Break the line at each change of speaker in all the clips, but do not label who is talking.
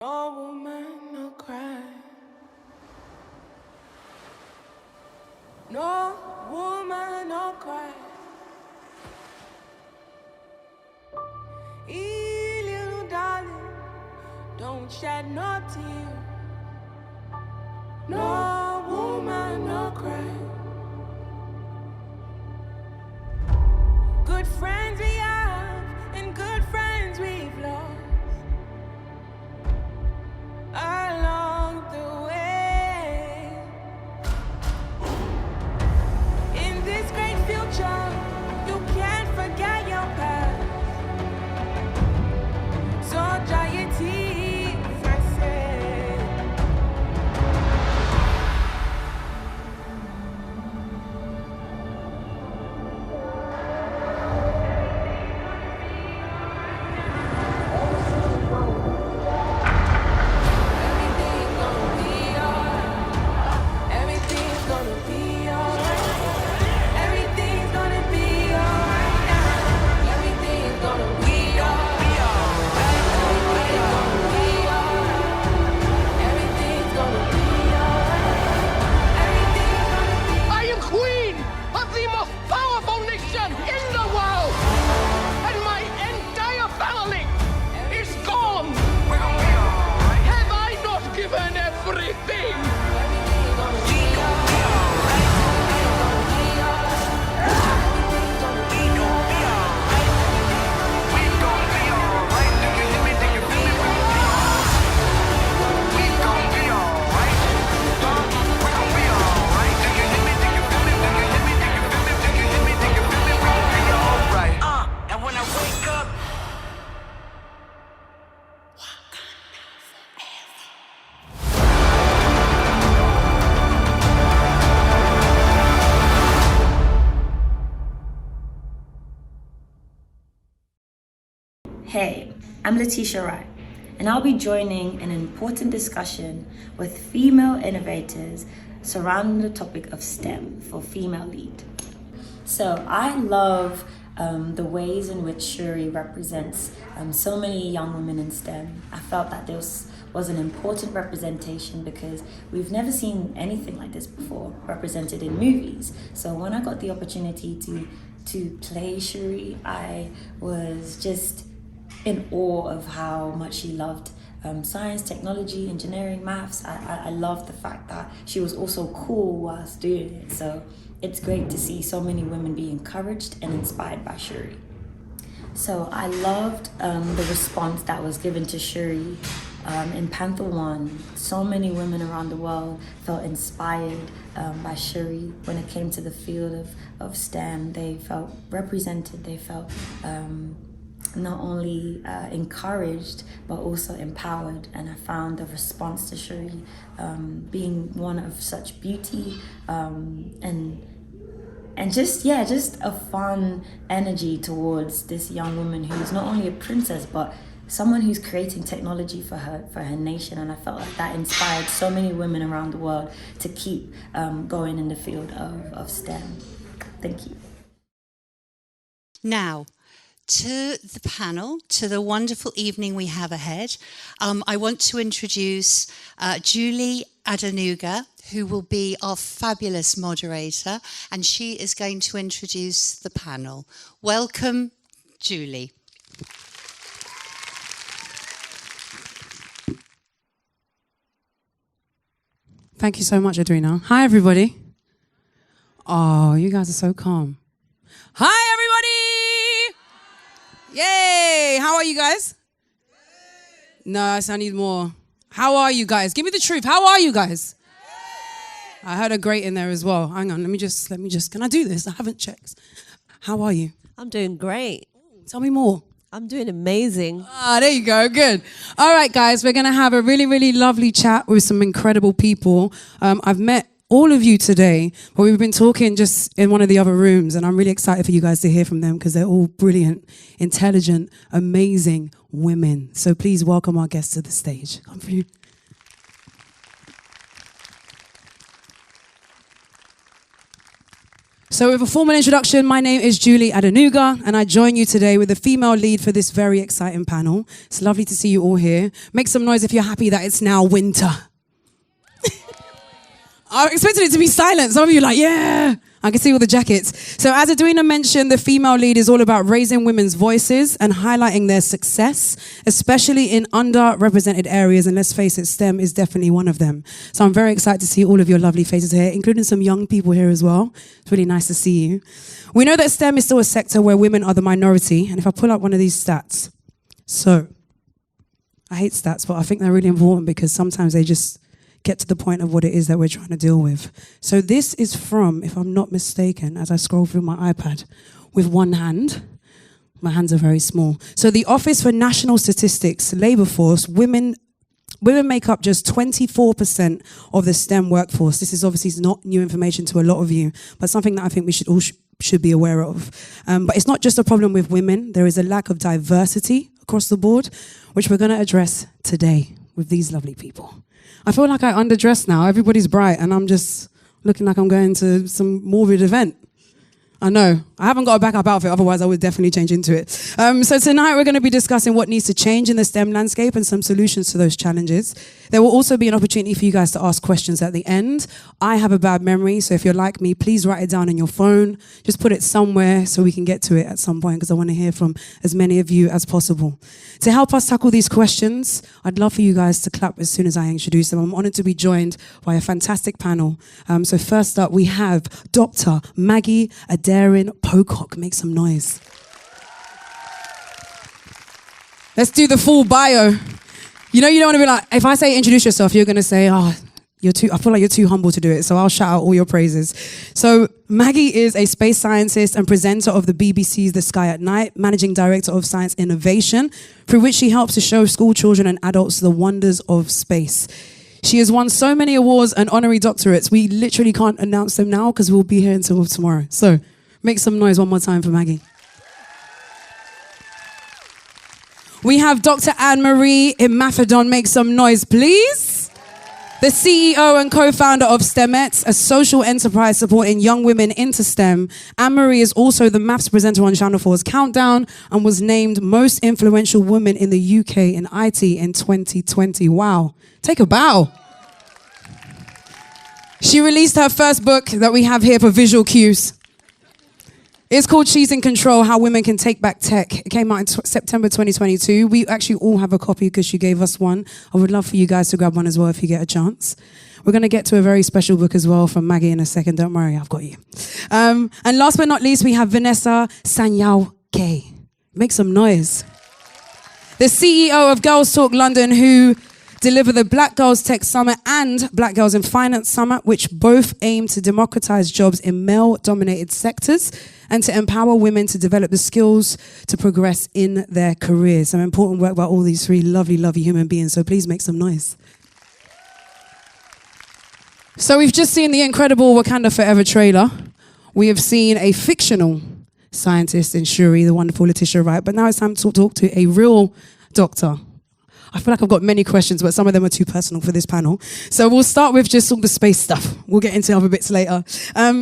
No woman, no cry. No woman, no cry. Hey, little darling, don't shed no tear. No woman, no cry. Good friends we have, and good friends we've lost along the way. In this great future, you can't forget your past. So dry your tears, I say. Everything's gonna be alright. Everything's gonna be alright now. Everything's gonna be alright. Everything's gonna be alright. Everything's gonna be.
I am queen of the most powerful nation in the world, and my entire family is gone. Have I not given everything?
And when I wake up,
Hey, I'm Letitia Wright, and I'll be joining an important discussion with female innovators surrounding the topic of STEM for female lead. So I love the ways in which Shuri represents so many young women in STEM. I felt that this was an important representation because we've never seen anything like this before represented in movies. So when I got the opportunity to play Shuri, I was just in awe of how much she loved science, technology, engineering, maths. I loved the fact that she was also cool whilst doing it. So it's great to see so many women be encouraged and inspired by Shuri. So I loved the response that was given to Shuri in Panther 1. So many women around the world felt inspired by Shuri when it came to the field of STEM. They felt represented, they felt not only encouraged but also empowered, and I found the response to Shuri being one of such beauty and just a fun energy towards this young woman who's not only a princess but someone who's creating technology for her nation. And I felt like that inspired so many women around the world to keep going in the field of STEM. Thank you.
Now, to the panel, to the wonderful evening we have ahead, I want to introduce Julie Adenuga, who will be our fabulous moderator, and she is going to introduce the panel. Welcome, Julie.
Thank you so much, Adrina. Hi, everybody. Oh, you guys are so calm. Hi, everybody. Yay. How are you guys? Nice, I need more. How are you guys? Give me the truth. How are you guys? I heard a great in there as well. Hang on, let me just, can I do this? I haven't checked. How are you?
I'm doing great.
Tell me more.
I'm doing amazing.
There you go. Good. All right, guys, we're going to have a really, really lovely chat with some incredible people. I've met all of you today, but we've been talking just in one of the other rooms, and I'm really excited for you guys to hear from them because they're all brilliant, intelligent, amazing women. So please welcome our guests to the stage. Come through. So with a formal introduction, my name is Julie Adenuga, and I join you today with a female lead for this very exciting panel. It's lovely to see you all here. Make some noise if you're happy that it's now winter. I expected it to be silent. Some of you are like, yeah. I can see all the jackets. So as Edwina mentioned, the female lead is all about raising women's voices and highlighting their success, especially in underrepresented areas. And let's face it, STEM is definitely one of them. So I'm very excited to see all of your lovely faces here, including some young people here as well. It's really nice to see you. We know that STEM is still a sector where women are the minority. And if I pull up one of these stats, so I hate stats, but I think they're really important because sometimes they just get to the point of what it is that we're trying to deal with. So this is from, if I'm not mistaken, as I scroll through my iPad with one hand. My hands are very small. So the Office for National Statistics, Labour Force, women make up just 24% of the STEM workforce. This is obviously not new information to a lot of you, but something that I think we should all should be aware of. But it's not just a problem with women. There is a lack of diversity across the board, which we're going to address today with these lovely people. I feel like I underdress now. Everybody's bright and I'm just looking like I'm going to some morbid event. I know. I haven't got a backup outfit, otherwise I would definitely change into it. So tonight we're going to be discussing what needs to change in the STEM landscape and some solutions to those challenges. There will also be an opportunity for you guys to ask questions at the end. I have a bad memory, so if you're like me, please write it down on your phone. Just put it somewhere so we can get to it at some point because I want to hear from as many of you as possible. To help us tackle these questions, I'd love for you guys to clap as soon as I introduce them. I'm honoured to be joined by a fantastic panel. So first up, we have Dr. Maggie Aderin-Pocock. Make some noise. Let's do the full bio. You know, you don't want to be like, if I say introduce yourself, you're going to say, I feel like you're too humble to do it, so I'll shout out all your praises. So Maggie is a space scientist and presenter of the BBC's The Sky at Night, managing director of science innovation, through which she helps to show school children and adults the wonders of space. She has won so many awards and honorary doctorates, we literally can't announce them now because we'll be here until tomorrow. So make some noise one more time for Maggie. We have Dr. Anne-Marie Imafidon. Make some noise, please. The CEO and co-founder of STEMettes, a social enterprise supporting young women into STEM. Anne-Marie is also the maths presenter on Channel 4's Countdown and was named most influential woman in the UK in IT in 2020. Wow. Take a bow. She released her first book that we have here for visual cues. It's called She's in Control, How Women Can Take Back Tech. It came out in September 2022. We actually all have a copy because she gave us one. I would love for you guys to grab one as well if you get a chance. We're going to get to a very special book as well from Maggie in a second. Don't worry, I've got you. And last but not least, we have Vanessa Sanyauke. Make some noise. The CEO of Girls Talk London, who deliver the Black Girls Tech Summit and Black Girls in Finance Summit, which both aim to democratize jobs in male-dominated sectors and to empower women to develop the skills to progress in their careers. Some important work by all these three lovely, lovely human beings, so please make some noise. So we've just seen the incredible Wakanda Forever trailer. We have seen a fictional scientist in Shuri, the wonderful Letitia Wright, but now it's time to talk to a real doctor. I feel like I've got many questions, but some of them are too personal for this panel. So we'll start with just all the space stuff. We'll get into other bits later.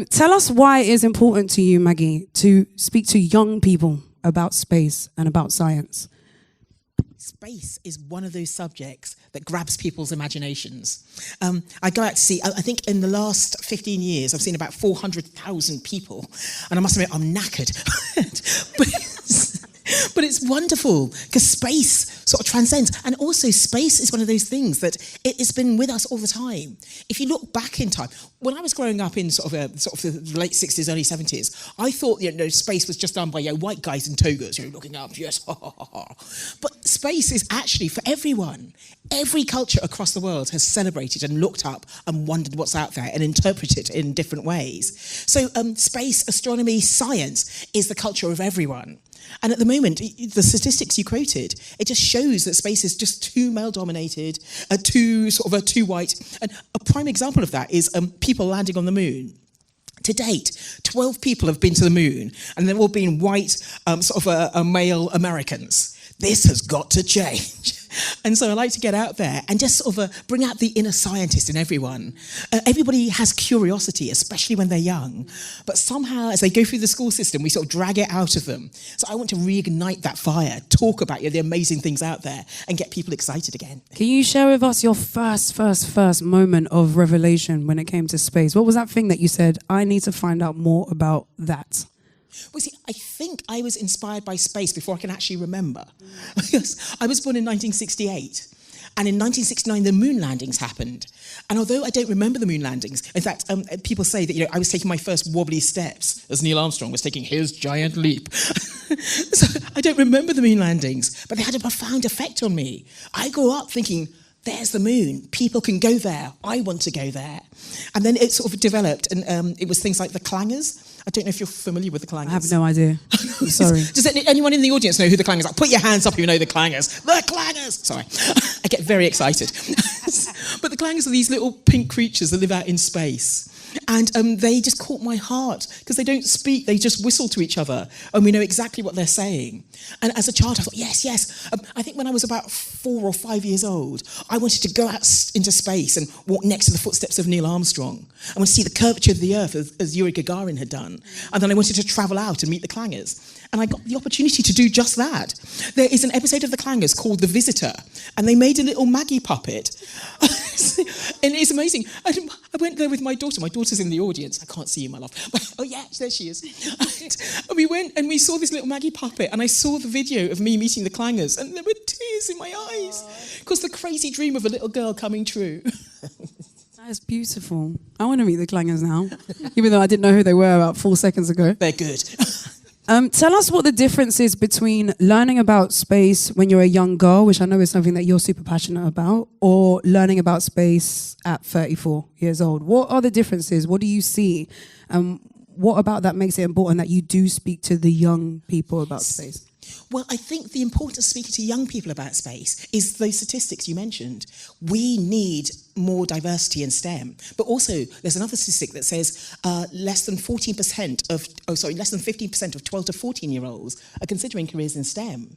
Tell us why it is important to you, Maggie, to speak to young people about space and about science.
Space is one of those subjects that grabs people's imaginations. I go out to see, I think in the last 15 years, I've seen about 400,000 people. And I must admit, I'm knackered. But it's wonderful because space sort of transcends. And also space is one of those things that it's been with us all the time. If you look back in time, when I was growing up in sort of the late 60s, early 70s, I thought, space was just done by white guys in togas, looking up, yes, ha, ha, ha, ha. But space is actually for everyone. Every culture across the world has celebrated and looked up and wondered what's out there and interpreted it in different ways. So space, astronomy, science is the culture of everyone. And at the moment, the statistics you quoted, it just shows that space is just too male-dominated, too white. And a prime example of that is people landing on the moon. To date, 12 people have been to the moon, and they've all been white, male Americans. This has got to change. And so I like to get out there and just sort of bring out the inner scientist in everyone. Everybody has curiosity, especially when they're young. But somehow, as they go through the school system, we sort of drag it out of them. So I want to reignite that fire, talk about the amazing things out there, and get people excited again.
Can you share with us your first moment of revelation when it came to space? What was that thing that you said, I need to find out more about that?
Well, see, I think I was inspired by space before I can actually remember. Because I was born in 1968. And in 1969, the moon landings happened. And although I don't remember the moon landings, in fact, people say that I was taking my first wobbly steps as Neil Armstrong was taking his giant leap. So I don't remember the moon landings, but they had a profound effect on me. I grew up thinking, there's the moon. People can go there. I want to go there. And then it sort of developed, and it was things like the clangers. I don't know if you're familiar with the clangers.
I have no idea. I'm sorry.
Does anyone in the audience know who the clangers are? Put your hands up if you know the clangers. The clangers! Sorry. I get very excited. But the clangers are these little pink creatures that live out in space. And they just caught my heart because they don't speak, they just whistle to each other and we know exactly what they're saying. And as a child, I thought, yes. I think when I was about 4 or 5 years old, I wanted to go out into space and walk next to the footsteps of Neil Armstrong. I wanted to see the curvature of the Earth as Yuri Gagarin had done. And then I wanted to travel out and meet the clangers. And I got the opportunity to do just that. There is an episode of the clangers called The Visitor, and they made a little Maggie puppet. And it's amazing. I went there with my daughter. My daughter's in the audience. I can't see you, my love. Oh, yeah, there she is. And we went and we saw this little Maggie puppet, and I saw the video of me meeting the clangers, and there were tears in my eyes because the crazy dream of a little girl coming true.
That's beautiful. I want to meet the clangers now, even though I didn't know who they were about 4 seconds ago.
They're good.
Tell us what the difference is between learning about space when you're a young girl, which I know is something that you're super passionate about, or learning about space at 34 years old. What are the differences? What do you see? What about that makes it important that you do speak to the young people about space?
Well, I think the importance of speaking to young people about space is those statistics you mentioned. We need more diversity in STEM. But also, there's another statistic that says less than 15% of 12 to 14-year-olds are considering careers in STEM.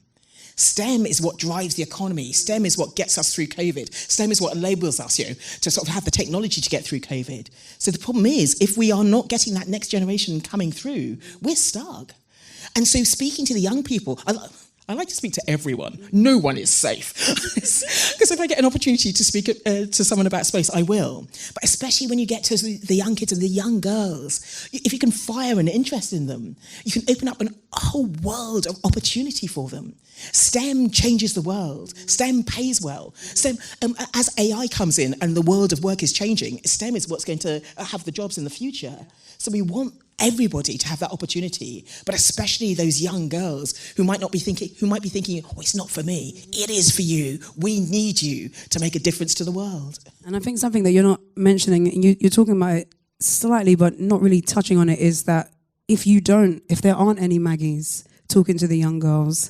STEM is what drives the economy. STEM is what gets us through COVID. STEM is what enables us, to sort of have the technology to get through COVID. So the problem is, if we are not getting that next generation coming through, we're stuck. And so speaking to the young people, I like to speak to everyone. No one is safe. Because if I get an opportunity to speak to someone about space, I will. But especially when you get to the young kids and the young girls, if you can fire an interest in them, you can open up a whole world of opportunity for them. STEM changes the world. STEM pays well. STEM, as AI comes in and the world of work is changing, STEM is what's going to have the jobs in the future. So we want everybody to have that opportunity, but especially those young girls who might be thinking, oh, it's not for me. It is for you. We need you to make a difference to the world.
And I think something that you're not mentioning, and you're talking about it slightly, but not really touching on it, is that if there aren't any Maggies talking to the young girls,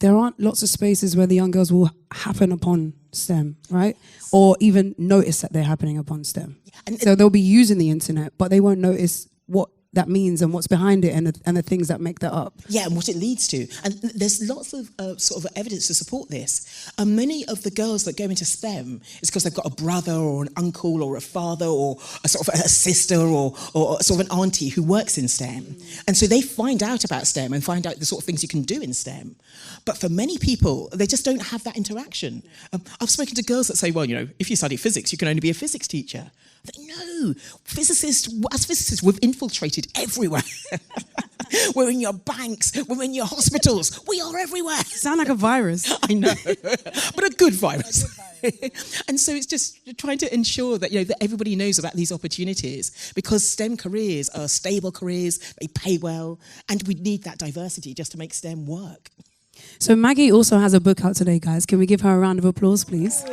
there aren't lots of spaces where the young girls will happen upon STEM, right? Or even notice that they're happening upon STEM. So they'll be using the internet, but they won't notice what that means and what's behind it and the things that make that up.
Yeah, and what it leads to. And there's lots of sort of evidence to support this. Many of the girls that go into STEM is because they've got a brother or an uncle or a father or a sort of a sister or sort of an auntie who works in STEM. And so they find out about STEM and find out the sort of things you can do in STEM. But for many people, they just don't have that interaction. I've spoken to girls that say, well, if you study physics, you can only be a physics teacher. No, as physicists, we've infiltrated everywhere. We're in your banks, we're in your hospitals, we are everywhere.
You sound like a virus.
I know, but a good virus. And so it's just trying to ensure that, that everybody knows about these opportunities, because STEM careers are stable careers, they pay well, and we need that diversity just to make STEM work.
So Maggie also has a book out today, guys. Can we give her a round of applause, please?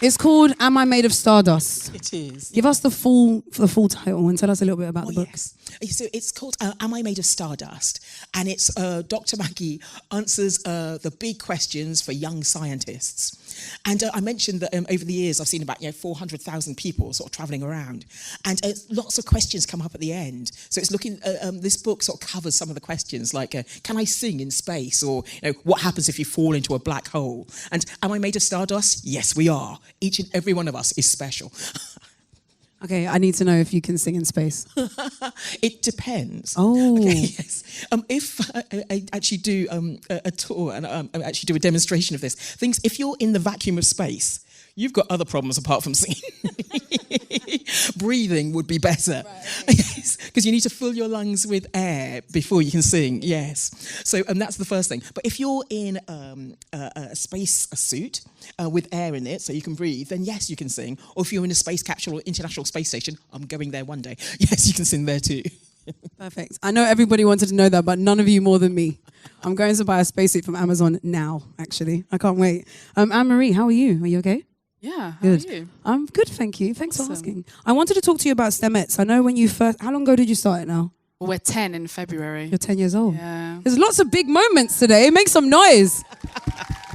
It's called Am I Made of Stardust?
It is.
Give us the full title and tell us a little bit about the book.
Yes. So it's called Am I Made of Stardust? And it's Dr. Maggie answers the big questions for young scientists. And I mentioned that over the years I've seen about 400,000 people sort of travelling around, and lots of questions come up at the end. So it's looking. This book sort of covers some of the questions like, can I sing in space, or what happens if you fall into a black hole? And am I made of stardust? Yes, we are. Each and every one of us is special.
Okay, I need to know if you can sing in space.
It depends.
Oh.
Okay, yes. If I actually do a tour and actually do a demonstration of this, if you're in the vacuum of space, you've got other problems apart from singing. Breathing would be better. Right. Yes, because you need to fill your lungs with air before you can sing, yes. So that's the first thing. But if you're in a space suit with air in it so you can breathe, then yes, you can sing. Or if you're in a space capsule or International Space Station, I'm going there one day, yes, you can sing there too.
Perfect. I know everybody wanted to know that, but none of you more than me. I'm going to buy a spacesuit from Amazon now, actually. I can't wait. Anne-Marie, how are you? Are you okay?
Yeah, how
good.
are you?
I'm good, thank you. Thanks for asking. I wanted to talk to you about STEMettes. I know when you first... How long ago did you start it now?
Well, we're 10 in February.
You're 10 years old.
Yeah.
There's lots of big moments today. Make some noise.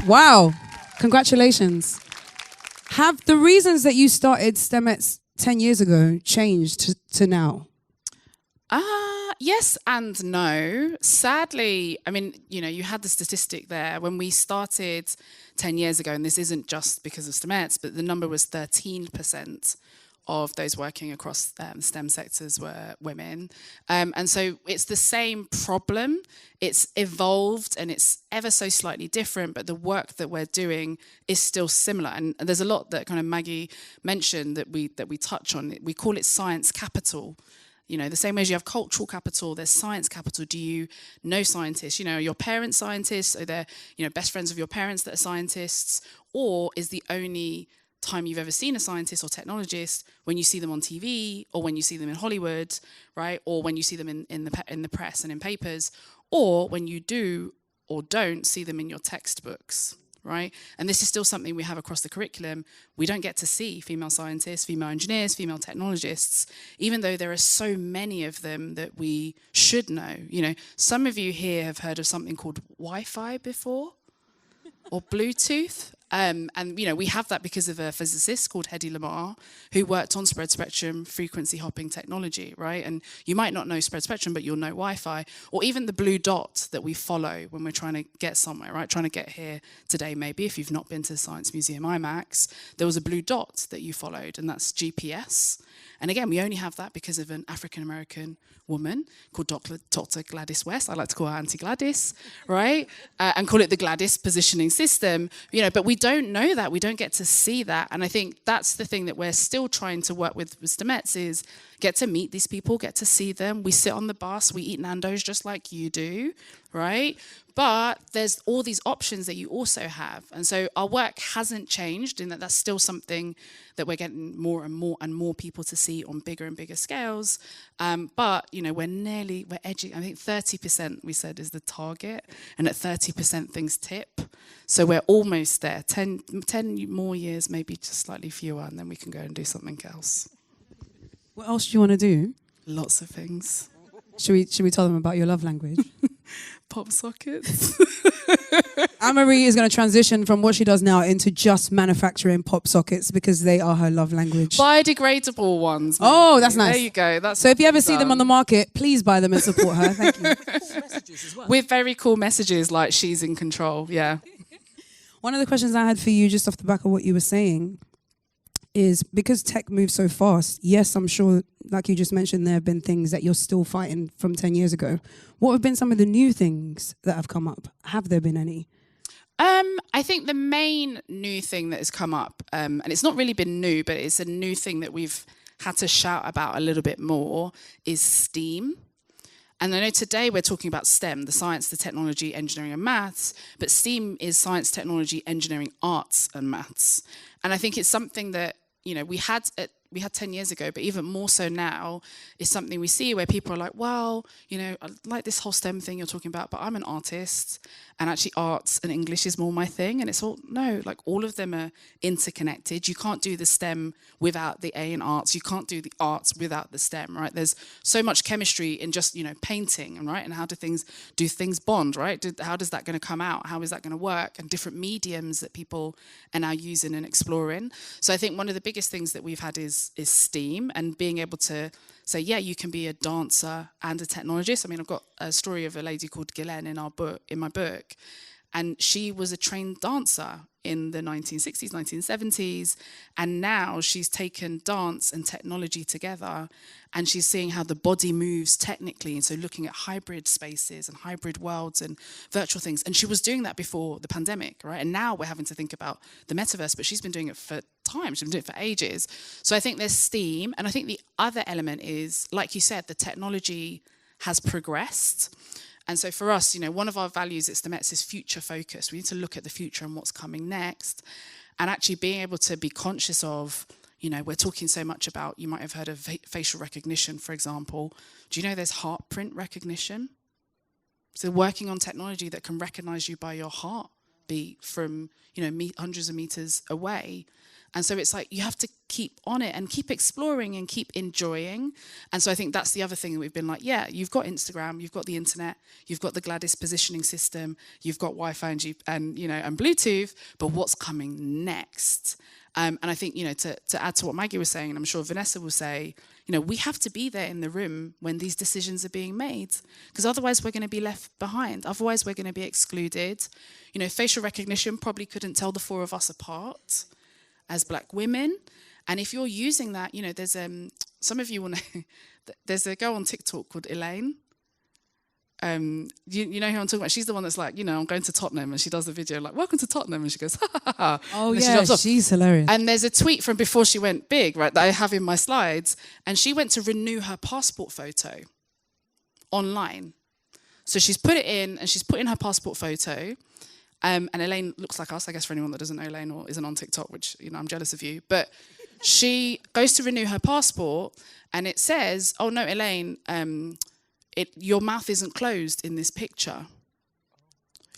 Wow. Congratulations. Have the reasons that you started STEMettes 10 years ago changed to now?
Yes and no. Sadly, I mean, you had the statistic there. When we started 10 years ago, and this isn't just because of STEMettes, but the number was 13% of those working across STEM sectors were women. And so it's the same problem. It's evolved and it's ever so slightly different, but the work that we're doing is still similar. And there's a lot that kind of Maggie mentioned that we touch on. We call it science capital. The same way as you have cultural capital, there's science capital. Do you know scientists? Are your parents scientists? Are they, best friends of your parents that are scientists? Or is the only time you've ever seen a scientist or technologist when you see them on TV, or when you see them in Hollywood, right? Or when you see them in the press and in papers, or when you do or don't see them in your textbooks, right? And this is still something we have across the curriculum. We don't get to see female scientists, female engineers, female technologists, even though there are so many of them that we should know. Some of you here have heard of something called Wi-Fi before, or Bluetooth. And we have that because of a physicist called Hedy Lamarr, who worked on spread spectrum frequency hopping technology, right? And you might not know spread spectrum, but you'll know Wi-Fi, or even the blue dot that we follow when we're trying to get somewhere, right? Trying to get here today, maybe, if you've not been to the Science Museum IMAX, there was a blue dot that you followed, and that's GPS. And again, we only have that because of an African-American woman called Dr. Gladys West. I like to call her Auntie Gladys, right? And call it the Gladys positioning system. But we don't know that. We don't get to see that. And I think that's the thing that we're still trying to work with STEMettes is get to meet these people, get to see them. We sit on the bus, we eat Nando's just like you do, right? But there's all these options that you also have. And so our work hasn't changed in that that's still something that we're getting more and more people to see on bigger and bigger scales. But, we're edging, I think 30% we said is the target. And at 30% things tip. So we're almost there. 10 more years, maybe just slightly fewer, and then we can go and do something else.
What else do you want to do?
Lots of things.
Should we tell them about your love language?
Pop sockets.
Anne-Marie is going to transition from what she does now into just manufacturing pop sockets because they are her love language.
Biodegradable ones. Maybe.
Oh, that's nice.
There you go.
So if you ever see them on the market, please buy them and support her. Thank you.
Cool messages as well.
With very cool messages like she's in control. Yeah.
One of the questions I had for you just off the back of what you were saying is because tech moves so fast, yes, I'm sure, like you just mentioned, there have been things that you're still fighting from 10 years ago. What have been some of the new things that have come up? Have there been any?
I think the main new thing that has come up, and it's not really been new, but it's a new thing that we've had to shout about a little bit more, is STEAM. And I know today we're talking about STEM, the science, the technology, engineering and maths, but STEAM is science, technology, engineering, arts and maths. And I think it's something that, we had we had 10 years ago, but even more so now, is something we see where people are like, well, you know, I like this whole STEM thing you're talking about, but I'm an artist, and actually arts and English is more my thing. And it's all, no, like all of them are interconnected. You can't do the STEM without the A in arts. You can't do the arts without the STEM, right? There's so much chemistry in just, you know, painting, right? And how do things bond, right? How does that going to come out? How is that going to work? And different mediums that people are now using and exploring. So I think one of the biggest things that we've had is STEAM, and being able to say, yeah, you can be a dancer and a technologist. I mean, I've got a story of a lady called Ghislaine in my book, and she was a trained dancer in the 1960s, 1970s, and now she's taken dance and technology together, and she's seeing how the body moves technically, and so looking at hybrid spaces and hybrid worlds and virtual things. And she was doing that before the pandemic, right? And now we're having to think about the metaverse, but she's been doing it for time. She's been doing it for ages. So I think there's STEAM, and I think the other element is, like you said, the technology has progressed. And so for us, you know, one of our values at STEMETS is future focus. We need to look at the future and what's coming next, and actually being able to be conscious of, you know, we're talking so much about, you might have heard of facial recognition, for example. Do you know there's heart print recognition? So working on technology that can recognize you by your heartbeat from, you know, hundreds of meters away. And so it's like you have to keep on it and keep exploring and keep enjoying. And so I think that's the other thing that we've been like, yeah, you've got Instagram, you've got the internet, you've got the Gladys positioning system, you've got Wi-Fi and you know, and Bluetooth, but what's coming next? And I think, you know, to add to what Maggie was saying, and I'm sure Vanessa will say, you know, we have to be there in the room when these decisions are being made, because otherwise we're going to be left behind. Otherwise we're going to be excluded. You know, facial recognition probably couldn't tell the four of us apart as Black women. And if you're using that, you know, there's some of you will know, there's a girl on TikTok called Elaine. You know who I'm talking about? She's the one that's like, you know, I'm going to Tottenham, and she does the video like, welcome to Tottenham, and she goes, ha ha ha.
Oh
and
yeah, she's hilarious.
And there's a tweet from before she went big, right, that I have in my slides, and she went to renew her passport photo online. So she's put it in, and she's put in her passport photo. And Elaine looks like us, I guess, for anyone that doesn't know Elaine or isn't on TikTok, which, you know, I'm jealous of you. But she goes to renew her passport, and it says, oh, no, Elaine, your mouth isn't closed in this picture.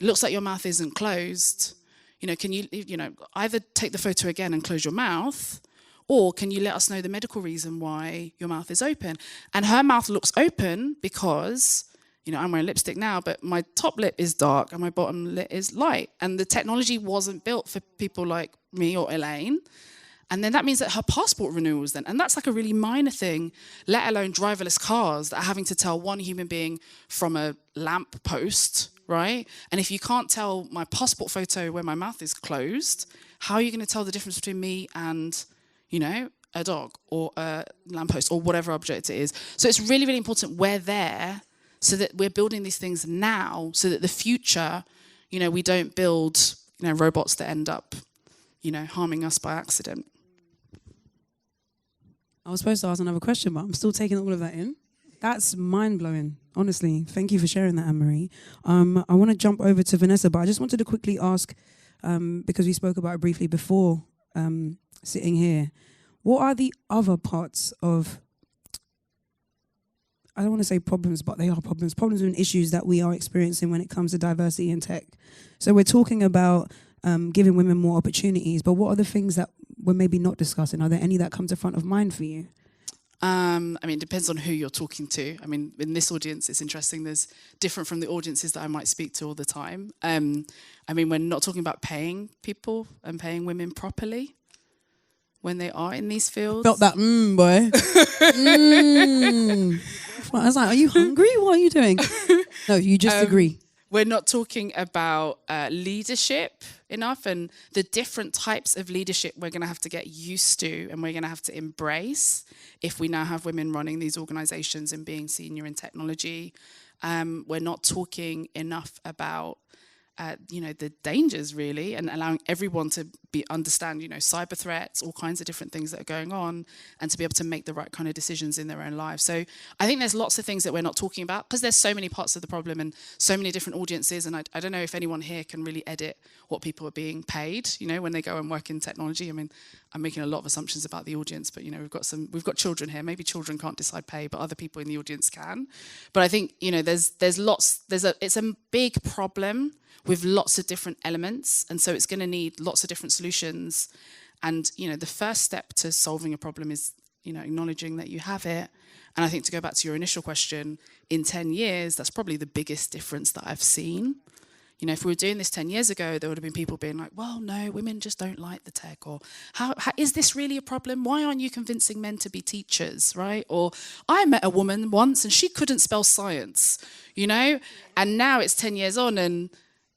It looks like your mouth isn't closed. You know, can you, you know, either take the photo again and close your mouth, or can you let us know the medical reason why your mouth is open? And her mouth looks open because, you know, I'm wearing lipstick now, but my top lip is dark and my bottom lip is light. And the technology wasn't built for people like me or Elaine. And then that means that her passport renewals then. And that's like a really minor thing, let alone driverless cars that are having to tell one human being from a lamp post, right? And if you can't tell my passport photo where my mouth is closed, how are you going to tell the difference between me and, you know, a dog or a lamppost or whatever object it is? So it's really, really important we're there, so that we're building these things now, so that the future, you know, we don't build, you know, robots that end up, you know, harming us by accident.
I was supposed to ask another question, but I'm still taking all of that in. That's mind-blowing, honestly. Thank you for sharing that, Anne-Marie. I want to jump over to Vanessa, but I just wanted to quickly ask, because we spoke about it briefly before sitting here, what are the other parts of, I don't want to say problems, but they are problems and issues that we are experiencing when it comes to diversity in tech? So we're talking about giving women more opportunities, but what are the things that we're maybe not discussing? Are there any that come to front of mind for you?
I mean, it depends on who you're talking to. I mean, in this audience, it's interesting. There's different from the audiences that I might speak to all the time. I mean, we're not talking about paying people and paying women properly when they are in these fields.
Felt that, boy. I was like, are you hungry? What are you doing? No, you just agree.
We're not talking about leadership enough, and the different types of leadership we're going to have to get used to and we're going to have to embrace if we now have women running these organizations and being senior in technology. We're not talking enough about the dangers really, and allowing everyone to understand, cyber threats, all kinds of different things that are going on, and to be able to make the right kind of decisions in their own lives. So I think there's lots of things that we're not talking about because there's so many parts of the problem and so many different audiences. And I don't know if anyone here can really edit what people are being paid, when they go and work in technology. I mean, I'm making a lot of assumptions about the audience, but we've got children here. Maybe children can't decide pay, but other people in the audience can. But I think it's a big problem with lots of different elements, and so it's going to need lots of different solutions. And the first step to solving a problem is acknowledging that you have it. And I think, to go back to your initial question, in 10 years, that's probably the biggest difference that I've seen. If we were doing this 10 years ago, there would have been people being like, well, no, women just don't like the tech. Or how is this really a problem? Why aren't you convincing men to be teachers, right? Or I met a woman once and she couldn't spell science, And now it's 10 years on, and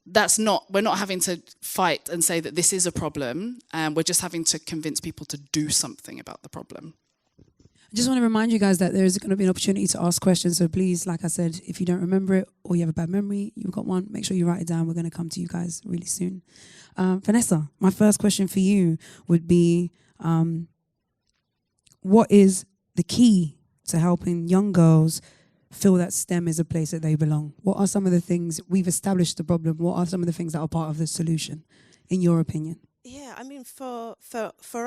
we're not having to fight and say that this is a problem. We're just having to convince people to do something about the problem.
I just want to remind you guys that there's going to be an opportunity to ask questions. So please, like I said, if you don't remember it or you have a bad memory, you've got one, make sure you write it down. We're going to come to you guys really soon. Vanessa, my first question for you would be, what is the key to helping young girls feel that STEM is a place that they belong? What are some of the things, we've established the problem, what are some of the things that are part of the solution, in your opinion?
Yeah, I mean, for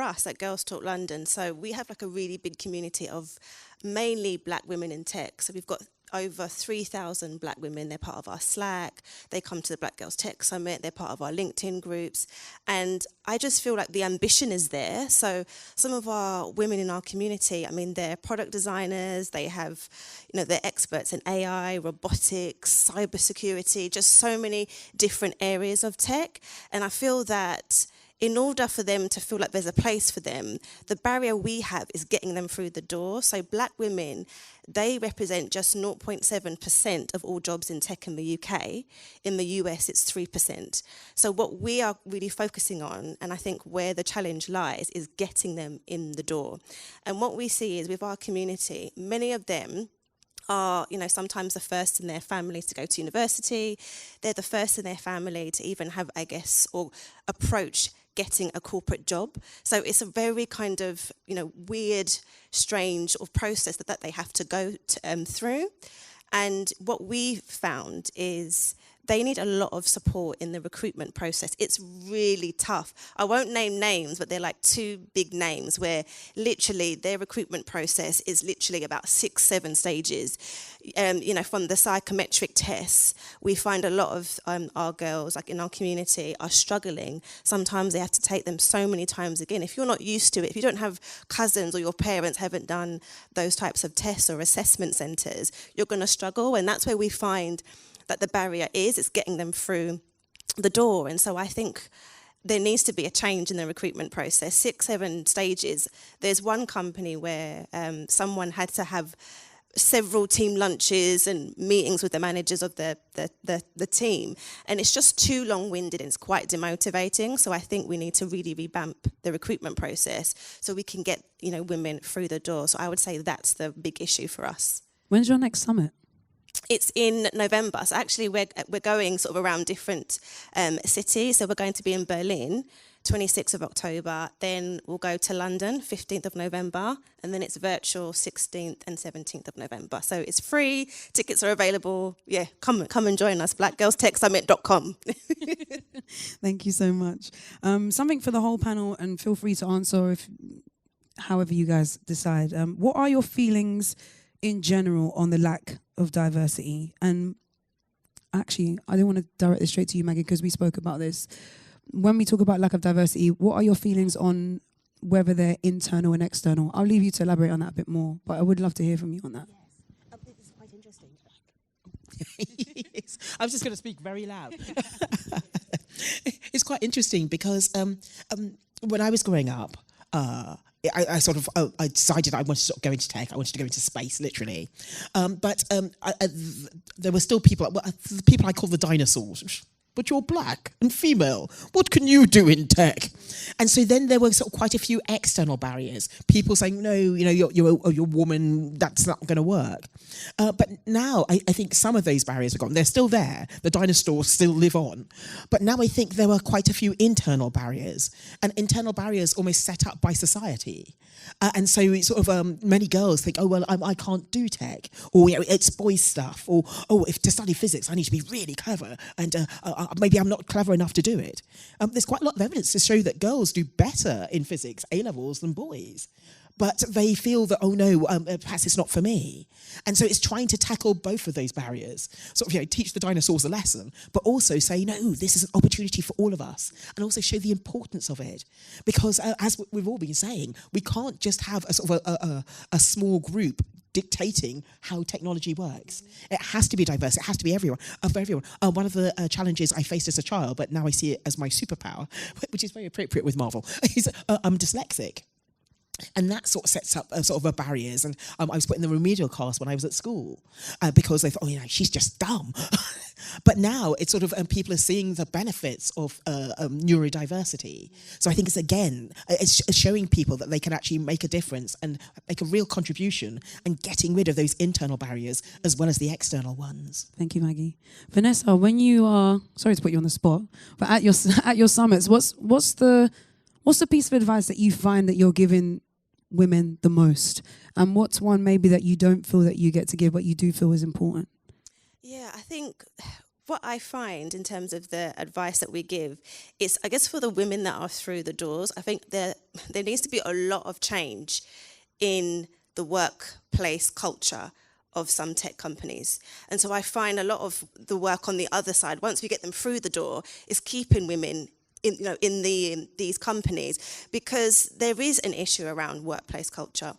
us at Girls Talk London, so we have like a really big community of mainly black women in tech. So we've got over 3,000 black women. They're part of our Slack. They come to the Black Girls Tech Summit. They're part of our LinkedIn groups. And I just feel like the ambition is there. So some of our women in our community, I mean, they're product designers. They have, they're experts in AI, robotics, cybersecurity, just so many different areas of tech. And I feel that in order for them to feel like there's a place for them, the barrier we have is getting them through the door. So black women, they represent just 0.7% of all jobs in tech in the UK. In the US, it's 3%. So what we are really focusing on, and I think where the challenge lies, is getting them in the door. And what we see is with our community, many of them are, sometimes the first in their family to go to university. They're the first in their family to even have, or approach getting a corporate job. So it's a very kind of, weird, strange process that they have to go through. And what we've found is they need a lot of support in the recruitment process. It's really tough. I won't name names, but they're like two big names where literally their recruitment process is literally about 6-7 stages. From the psychometric tests, we find a lot of our girls, like in our community, are struggling. Sometimes they have to take them so many times again. If you're not used to it, if you don't have cousins or your parents haven't done those types of tests or assessment centres, you're going to struggle. And that's where we find that the barrier is getting them through the door. And so I think there needs to be a change in the recruitment process. 6-7 stages. There's one company where someone had to have several team lunches and meetings with the managers of the team. And it's just too long-winded and it's quite demotivating. So I think we need to really revamp the recruitment process so we can get, women through the door. So I would say that's the big issue for us.
When's your next summit?
It's in November. So actually we're going sort of around different cities. So we're going to be in Berlin, 26th of October. Then we'll go to London, 15th of November. And then it's virtual, 16th and 17th of November. So it's free. Tickets are available. Yeah, come and join us, blackgirlstechsummit.com.
Thank you so much. Something for the whole panel, and feel free to answer however you guys decide. What are your feelings in general on the lack of diversity? And actually, I don't want to direct this straight to you, Maggie, because we spoke about this. When we talk about lack of diversity, what are your feelings on whether they're internal and external? I'll leave you to elaborate on that a bit more, but I would love to hear from you on that.
Yes, this is quite interesting. Yes. I was just going to speak very loud. It's quite interesting because when I was growing up, I decided I wanted to go into tech. I wanted to go into space, literally. But there were still people I call the dinosaurs. but you're black and female. What can you do in tech? And so then there were sort of quite a few external barriers. People saying, no, you're a woman, that's not going to work. But now I think some of those barriers are gone. They're still there. The dinosaurs still live on. But now I think there were quite a few internal barriers, and internal barriers almost set up by society. And so it's sort of many girls think, oh, well, I can't do tech, or it's boys stuff, or if to study physics, I need to be really clever, and maybe I'm not clever enough to do it. There's quite a lot of evidence to show that girls do better in physics A-levels than boys. But they feel that, oh no, perhaps it's not for me. And so it's trying to tackle both of those barriers. Sort of, teach the dinosaurs a lesson, but also say, no, this is an opportunity for all of us. And also show the importance of it. Because as we've all been saying, we can't just have a sort of a small group dictating how technology works. It has to be diverse. It has to be everyone. For everyone. One of the challenges I faced as a child, but now I see it as my superpower, which is very appropriate with Marvel, is I'm dyslexic. And that sort of sets up a barriers. And I was put in the remedial class when I was at school because they thought, oh, she's just dumb. But now it's sort of people are seeing the benefits of neurodiversity. So I think it's showing people that they can actually make a difference and make a real contribution and getting rid of those internal barriers as well as the external ones.
Thank you, Maggie. Vanessa, when you are, sorry to put you on the spot, but at your summits, what's the piece of advice that you find that you're giving women the most? And what's one maybe that you don't feel that you get to give, but you do feel is important?
Yeah, I think what I find in terms of the advice that we give is, I guess, for the women that are through the doors, I think there needs to be a lot of change in the workplace culture of some tech companies. And so I find a lot of the work on the other side, once we get them through the door, is keeping women in these companies, because there is an issue around workplace culture,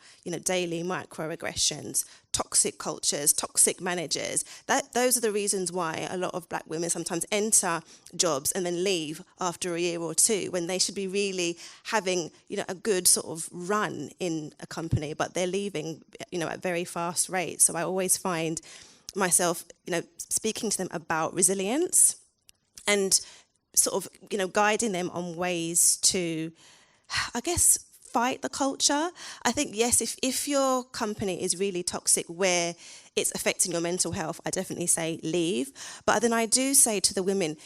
daily microaggressions, toxic cultures, toxic managers. Those are the reasons why a lot of black women sometimes enter jobs and then leave after a year or two, when they should be really having a good sort of run in a company, but they're leaving at very fast rates. So I always find myself speaking to them about resilience and sort of, guiding them on ways to, I guess, fight the culture. I think, yes, if your company is really toxic where it's affecting your mental health, I definitely say leave. But then I do say to the women,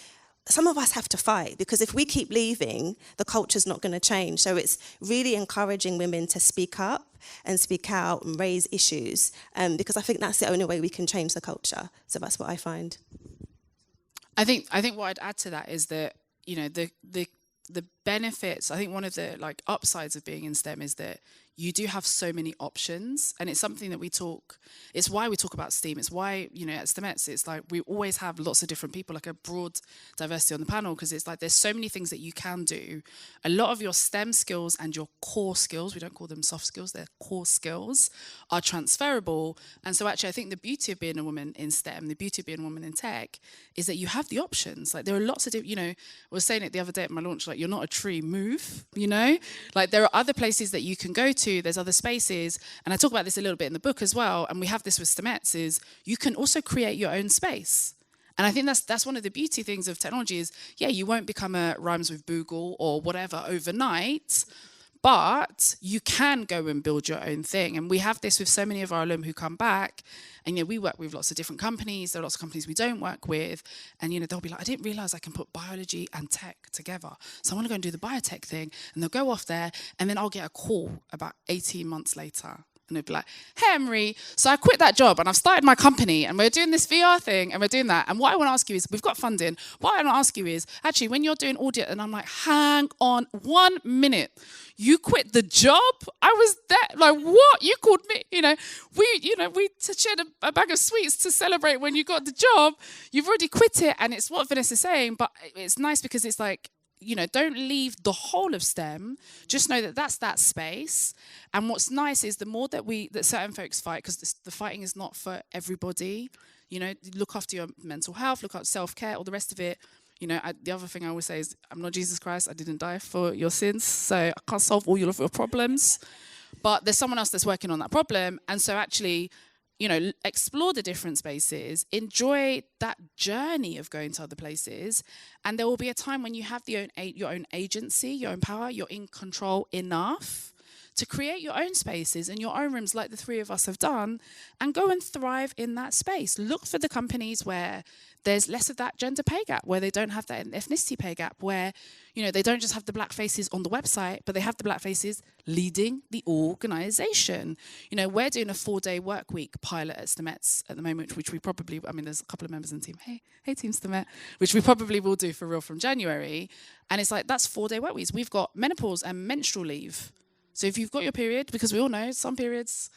some of us have to fight, because if we keep leaving, the culture's not going to change. So it's really encouraging women to speak up and speak out and raise issues, because I think that's the only way we can change the culture. So that's what I find.
I think what I'd add to that is that, the benefits, I think one of the upsides of being in STEM is that you do have so many options, and it's something that it's why we talk about STEAM. It's why, at STEMettes, it's like we always have lots of different people, like a broad diversity on the panel, because it's like there's so many things that you can do. A lot of your STEM skills and your core skills, we don't call them soft skills, they're core skills, are transferable. And so actually I think the beauty of being a woman in STEM, the beauty of being a woman in tech, is that you have the options. Like there are lots of I was saying it the other day at my launch, like you're not a tree, move, Like there are other places that you can go to, there's other spaces, and I talk about this a little bit in the book as well, and we have this with STEMettes, is you can also create your own space. And I think that's one of the beauty things of technology is, you won't become a Rhymes with Google or whatever overnight, but you can go and build your own thing. And we have this with so many of our alum who come back, and we work with lots of different companies. There are lots of companies we don't work with, and they'll be like, I didn't realize I can put biology and tech together, so I want to go and do the biotech thing. And they'll go off there, and then I'll get a call about 18 months later. And they'd be like, hey, Anne-Marie, so I quit that job and I've started my company and we're doing this VR thing and we're doing that. And what I want to ask you is, we've got funding. What I want to ask you is, actually, when you're doing audit, and I'm like, hang on 1 minute. You quit the job? I was there. Like, what? You called me, we shared a bag of sweets to celebrate when you got the job. You've already quit it. And it's what Vanessa's saying, but it's nice because it's like, don't leave the whole of STEM. Just know that that's that space. And what's nice is the more that certain folks fight, because the fighting is not for everybody. Look after your mental health, look after self-care, all the rest of it. The other thing I always say is, I'm not Jesus Christ. I didn't die for your sins, so I can't solve all of your problems. But there's someone else that's working on that problem. And so actually, explore the different spaces, enjoy that journey of going to other places, and there will be a time when you have your own agency, your own power, you're in control enough to create your own spaces and your own rooms like the three of us have done, and go and thrive in that space. Look for the companies where there's less of that gender pay gap, where they don't have that ethnicity pay gap, where they don't just have the black faces on the website, but they have the black faces leading the organisation. We're doing a 4-day work week pilot at Stemets at the moment, which we probably, there's a couple of members in the team, hey Team Stemet, which we probably will do for real from January. And it's like, that's 4-day work weeks. We've got menopause and menstrual leave. So if you've got your period, because we all know some periods,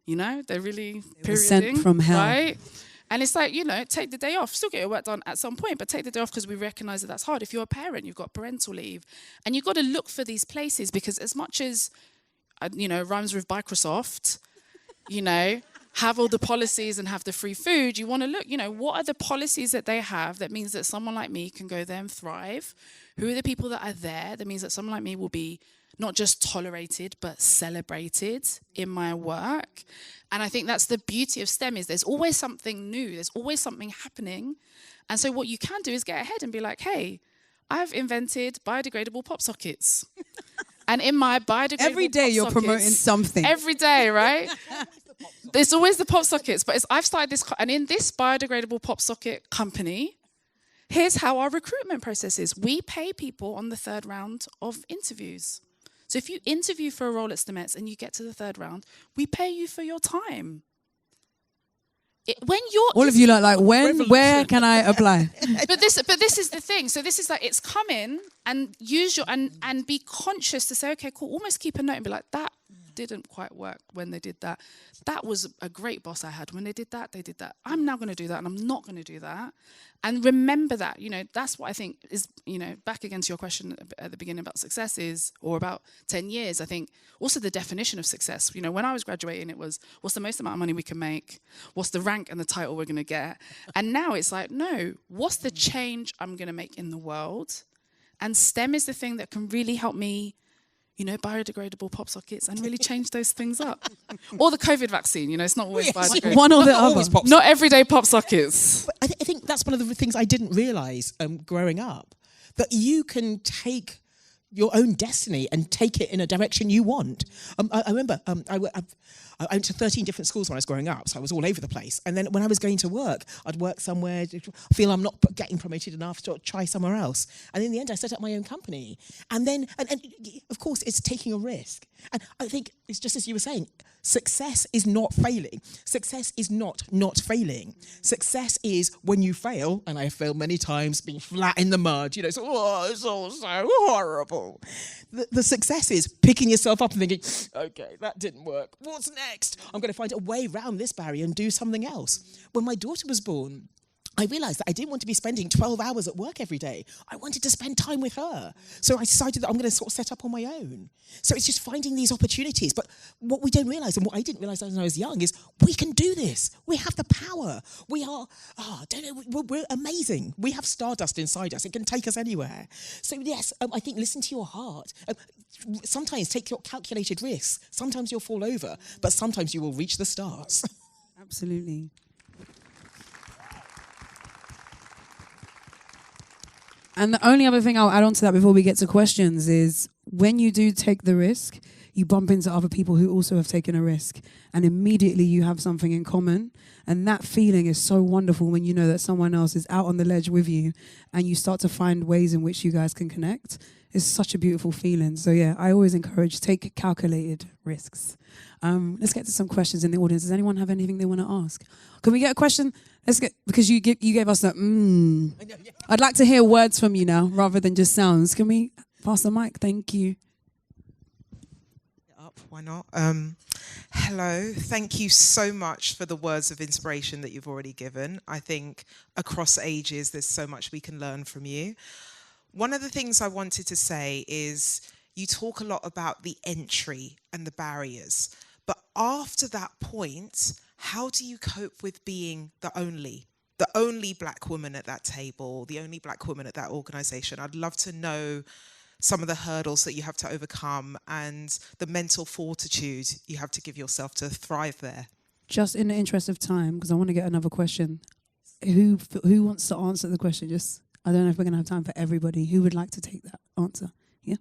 they're really perioding,
sent from hell.
Right? And it's like, take the day off. Still get your work done at some point, but take the day off because we recognise that that's hard. If you're a parent, you've got parental leave. And you've got to look for these places, because as much as, rhymes with Microsoft, have all the policies and have the free food, you want to look, what are the policies that they have that means that someone like me can go there and thrive? Who are the people that are there that means that someone like me will be not just tolerated, but celebrated in my work? And I think that's the beauty of STEM, is there's always something new. There's always something happening. And so what you can do is get ahead and be like, hey, I've invented biodegradable pop sockets. And in my biodegradable
every day
pop
you're
sockets,
promoting something.
Every day, right? There's always the pop sockets. But I've started this, and in this biodegradable pop socket company, here's how our recruitment process is. We pay people on the 3rd round of interviews. So if you interview for a role at Stemets and you get to the 3rd round, we pay you for your time. When you're
all of you like where can I apply?
but this is the thing. So this is like, it's come in and use your and be conscious to say, okay, cool. Almost keep a note and be like, that didn't quite work when they did that. That was a great boss I had when they did that. I'm now going to do that, and I'm not going to do that. And remember that, that's what I think is, back again to your question at the beginning about success or about 10 years, I think also the definition of success. When I was graduating, it was, what's the most amount of money we can make? What's the rank and the title we're going to get? And now it's like, no, what's the change I'm going to make in the world? And STEM is the thing that can really help me, biodegradable pop sockets, and really change those things up. Or the COVID vaccine, it's not always biodegradable.
One or the other.
Not everyday pop sockets.
I think that's one of the things I didn't realise growing up, that you can take your own destiny and take it in a direction you want. I remember I went to 13 different schools when I was growing up, so I was all over the place. And then when I was going to work, I'd work somewhere, feel I'm not getting promoted enough, to try somewhere else. And in the end, I set up my own company. And then, and of course, it's taking a risk. And I think it's just as you were saying, success is not failing. Success is not failing. Success is when you fail, and I have failed many times, being flat in the mud, it's all so horrible. The success is picking yourself up and thinking, okay, that didn't work. What's next? I'm going to find a way around this barrier and do something else. When my daughter was born, I realised that I didn't want to be spending 12 hours at work every day. I wanted to spend time with her. So I decided that I'm going to sort of set up on my own. So it's just finding these opportunities. But what we don't realise, and what I didn't realise when I was young, is we can do this. We have the power. We are, we're amazing. We have stardust inside us. It can take us anywhere. So yes, I think listen to your heart. Sometimes take your calculated risks. Sometimes you'll fall over, but sometimes you will reach the stars.
Absolutely. And the only other thing I'll add on to that before we get to questions is, when you do take the risk, you bump into other people who also have taken a risk, and immediately you have something in common. And that feeling is so wonderful when you know that someone else is out on the ledge with you, and you start to find ways in which you guys can connect. It's such a beautiful feeling. So yeah, I always encourage, take calculated risks. Let's get to some questions in the audience. Does anyone have anything they want to ask? Can we get a question? Let's get, because you gave us that I'd like to hear words from you now rather than just sounds. Can we pass the mic? Thank you.
Why not? Hello. Thank you so much for the words of inspiration that you've already given. I think across ages, there's so much we can learn from you. One of the things I wanted to say is, you talk a lot about the entry and the barriers, but after that point, how do you cope with being the only black woman at that table, the only black woman at that organisation? I'd love to know some of the hurdles that you have to overcome and the mental fortitude you have to give yourself to thrive there.
just in the interest of time, because I want to get another question. Who wants to answer the question? Just, I don't know if we're going to have time for everybody. Who would like to take that answer? Yeah?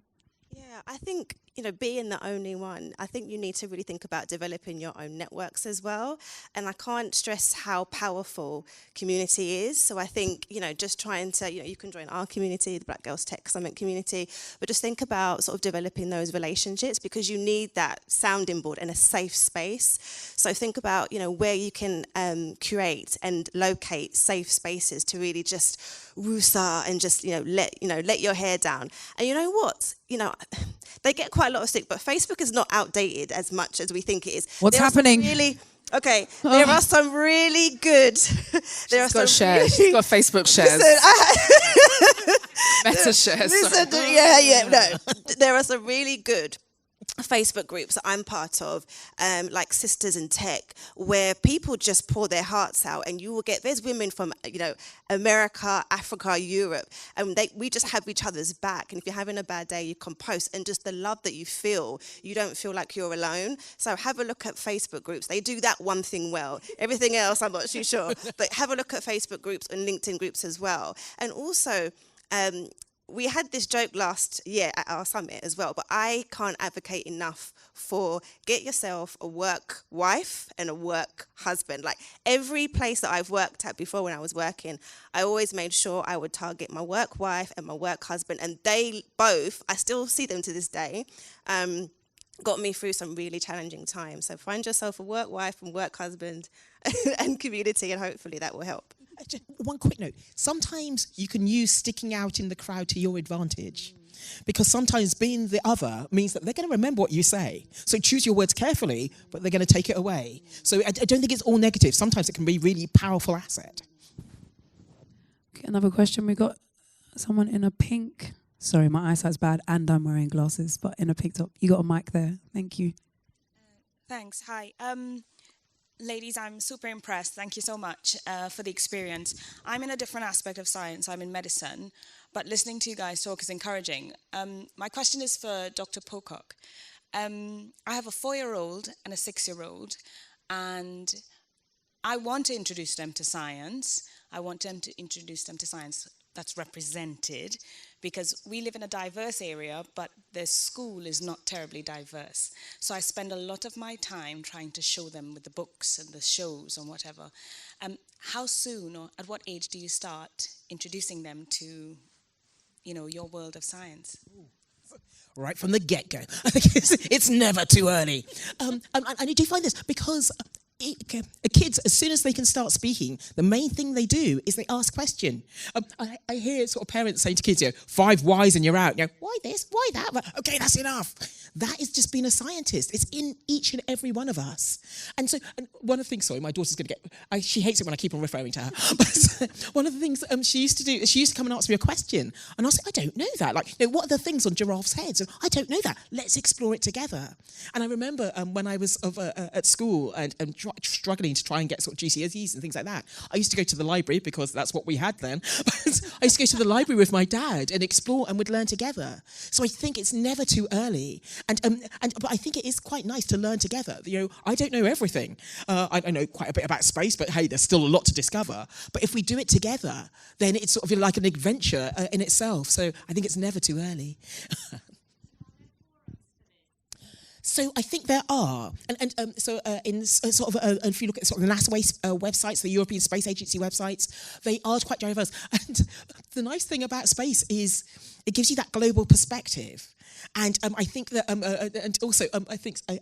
Yeah, I think, being the only one, I think you need to really think about developing your own networks as well. And I can't stress how powerful community is. So I think, just trying to, you can join our community, the Black Girls Tech Summit community, but just think about sort of developing those relationships, because you need that sounding board and a safe space. So think about, where you can curate and locate safe spaces to really just woosah and just, let your hair down. And you know what? They get quite a lot of stick, but Facebook is not outdated as much as we think it is.
What's happening?
There are some really good.
She's got shares. She's got Facebook shares. Meta shares. There are some really good Facebook groups that I'm part of, like Sisters in Tech, where people just pour their hearts out, and you will get, there's women from, America, Africa, Europe, and we just have each other's back. And if you're having a bad day, you can post, and just the love that you don't feel like you're alone. So have a look at Facebook groups. They do that one thing well. Everything else, I'm not too sure. But have a look at Facebook groups and LinkedIn groups as well. And also, we had this joke last year at our summit as well, but I can't advocate enough for get yourself a work wife and a work husband. Like every place that I've worked at before when I was working, I always made sure I would target my work wife and my work husband, and they both, I still see them to this day, got me through some really challenging times. So find yourself a work wife and work husband and community, and hopefully that will help.
Just one quick note. Sometimes you can use sticking out in the crowd to your advantage, because sometimes being the other means that they're going to remember what you say. So choose your words carefully, but they're going to take it away. So I don't think it's all negative. Sometimes it can be a really powerful asset.
Okay, another question. We got someone in a pink. Sorry, my eyesight's bad and I'm wearing glasses, but in a pink top. You got a mic there. Thank you.
Thanks. Hi. Ladies, I'm super impressed. Thank you so much for the experience. I'm in a different aspect of science. I'm in medicine, but listening to you guys talk is encouraging. My question is for Dr. Pocock. I have a 4-year-old and a 6-year-old, and I want to introduce them to science. I want them to introduce them to science that's represented, because we live in a diverse area, but the school is not terribly diverse. So I spend a lot of my time trying to show them with the books and the shows and whatever. How soon or at what age do you start introducing them to, your world of science?
Right from the get-go. It's never too early. And I do find this because kids, as soon as they can start speaking, the main thing they do is they ask question. I hear sort of parents saying to kids, 5 whys and you're out. Why this? Why that? Okay, that's enough. That is just being a scientist. It's in each and every one of us. And so, one of the things, sorry, my daughter's going to get, she hates it when I keep on referring to her. But one of the things she used to do, she used to come and ask me a question. And I was like, I don't know that. Like, what are the things on giraffes' heads? I don't know that. Let's explore it together. And I remember when I was at school and struggling to try and get sort of GCSEs and things like that, I used to go to the library because that's what we had then. But I used to go to the library with my dad and explore, and we'd learn together. So I think it's never too early. But I think it is quite nice to learn together. I don't know everything. I know quite a bit about space, but hey, there's still a lot to discover. But if we do it together, then it's sort of like an adventure in itself. So I think it's never too early. So I think there are, if you look at sort of the NASA websites, the European Space Agency websites, they are quite diverse. And the nice thing about space is it gives you that global perspective. And I think that, and also I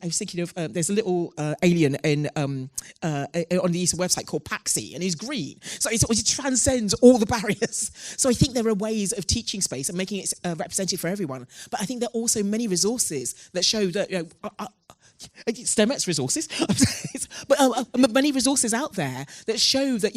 was thinking of there's a little alien on the ESA website called Paxi, and he's green, so it transcends all the barriers. So I think there are ways of teaching space and making it represented for everyone. But I think there are also many resources that show that STEMET's resources, but many resources out there that show that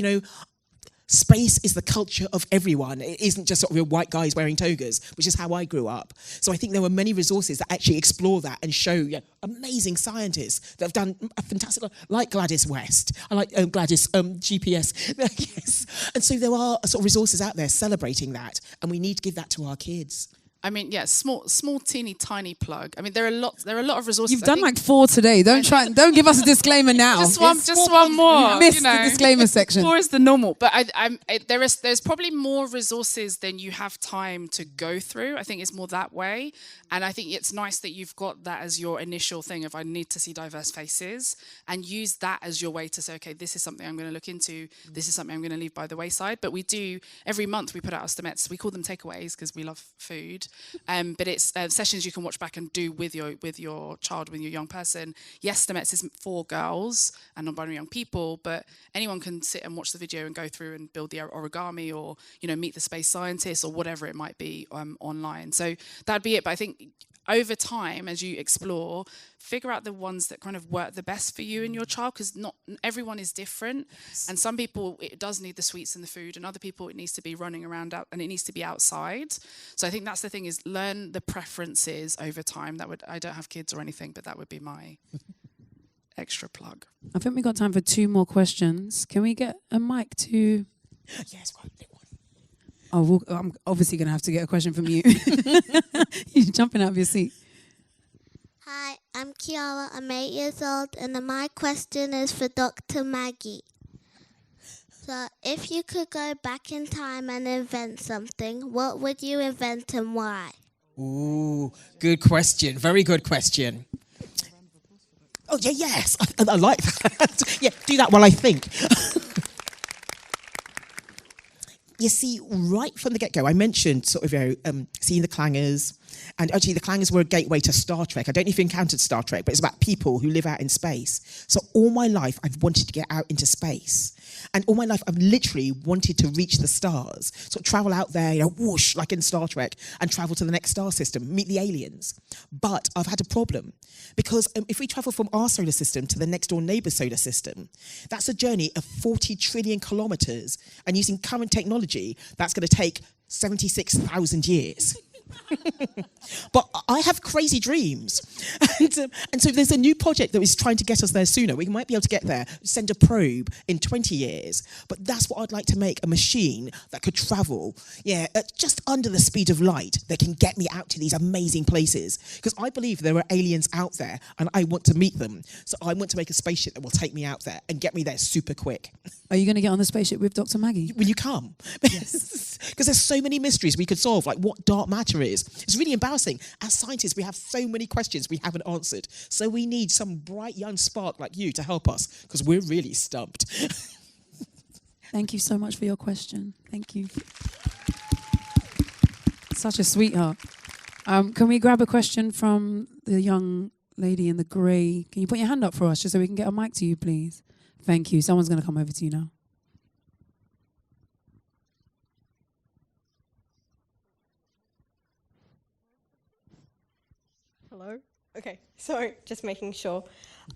space is the culture of everyone. It isn't just sort of white guys wearing togas, which is how I grew up. So I think there were many resources that actually explore that and show amazing scientists that have done a fantastic, like Gladys West. I like Gladys GPS. Yes. And so there are sort of resources out there celebrating that, and we need to give that to our kids.
I mean, yeah, small, teeny, tiny plug. I mean, there are a lot of resources.
You've done like 4 today. Don't give us a disclaimer now.
Just one more.
You missed the disclaimer section.
4 is the normal, but there's probably more resources than you have time to go through. I think it's more that way, and I think it's nice that you've got that as your initial thing of I need to see diverse faces, and use that as your way to say, okay, this is something I'm going to look into. This is something I'm going to leave by the wayside. But we do every month we put out our STEMettes. We call them takeaways because we love food. But it's sessions you can watch back and do with your child, with your young person. Yes, STEMettes is for girls and non-binary young people, but anyone can sit and watch the video and go through and build the origami, or meet the space scientists, or whatever it might be online. So that'd be it. But I think over time, as you explore, figure out the ones that kind of work the best for you and your child, because not everyone is different. And some people, it does need the sweets and the food, and other people, it needs to be running around out, and it needs to be outside. So I think that's the thing, is learn the preferences over time. I don't have kids or anything, but that would be my extra plug.
I think we got time for 2 more questions. Can we get a mic to...
Yes, one.
Oh, I'm obviously going to have to get a question from you. You're jumping out of your seat.
Hi, I'm Kiara. I'm 8 years old, and my question is for Dr. Maggie. So, if you could go back in time and invent something, what would you invent and why?
Ooh, good question. Very good question. Oh, yeah, yes. I like that. Yeah, do that while I think. You see, right from the get-go, I mentioned sort of seeing the clangers, and actually the clangers were a gateway to Star Trek. I don't know if you encountered Star Trek, but it's about people who live out in space. So all my life, I've wanted to get out into space. And all my life, I've literally wanted to reach the stars. So travel out there, whoosh, like in Star Trek, and travel to the next star system, meet the aliens. But I've had a problem, because if we travel from our solar system to the next door neighbour's solar system, that's a journey of 40 trillion kilometres. And using current technology, that's going to take 76,000 years. But I have crazy dreams, and so there's a new project that is trying to get us there sooner. We might be able to get there, send a probe in 20 years, but that's what I'd like to make, a machine that could travel at just under the speed of light, that can get me out to these amazing places, because I believe there are aliens out there and I want to meet them. So I want to make a spaceship that will take me out there and get me there super quick.
Are you going to get on the spaceship with Dr. Maggie?
Will you come? Yes. Because there's so many mysteries we could solve, like what dark matter is. It's really embarrassing. As scientists, we have so many questions we haven't answered. So we need some bright young spark like you to help us, because we're really stumped.
Thank you so much for your question. Thank you. Such a sweetheart. Can we grab a question from the young lady in the grey? Can you put your hand up for us just so we can get a mic to you, please? Thank you. Someone's going to come over to you now.
Hello? Okay, sorry, just making sure.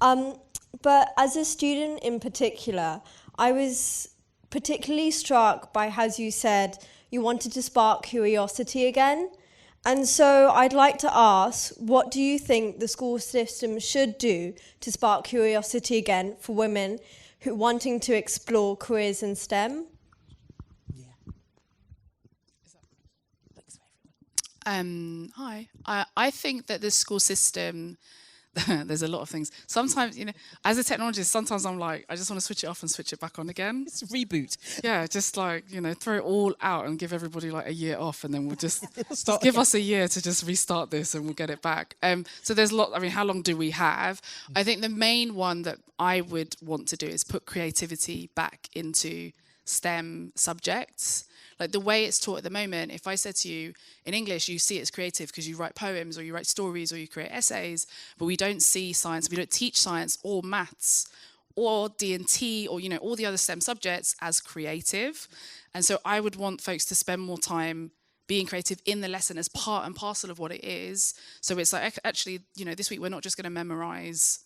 But as a student in particular, I was particularly struck by how you said you wanted to spark curiosity again. And so I'd like to ask, what do you think the school system should do to spark curiosity again for women who wanting to explore careers in STEM?
Hi. I think that the school system, there's a lot of things. Sometimes, as a technologist, sometimes I'm like, I just want to switch it off and switch it back on again.
It's a reboot.
Yeah, just like, throw it all out and give everybody like a year off, and then we'll just give us a year to just restart this and we'll get it back. So there's how long do we have? I think the main one that I would want to do is put creativity back into STEM subjects. Like the way it's taught at the moment, if I said to you, in English, you see it's creative because you write poems or you write stories or you create essays, but we don't see science, we don't teach science or maths or D&T or, all the other STEM subjects as creative. And so I would want folks to spend more time being creative in the lesson as part and parcel of what it is. So it's like, actually, this week we're not just going to memorize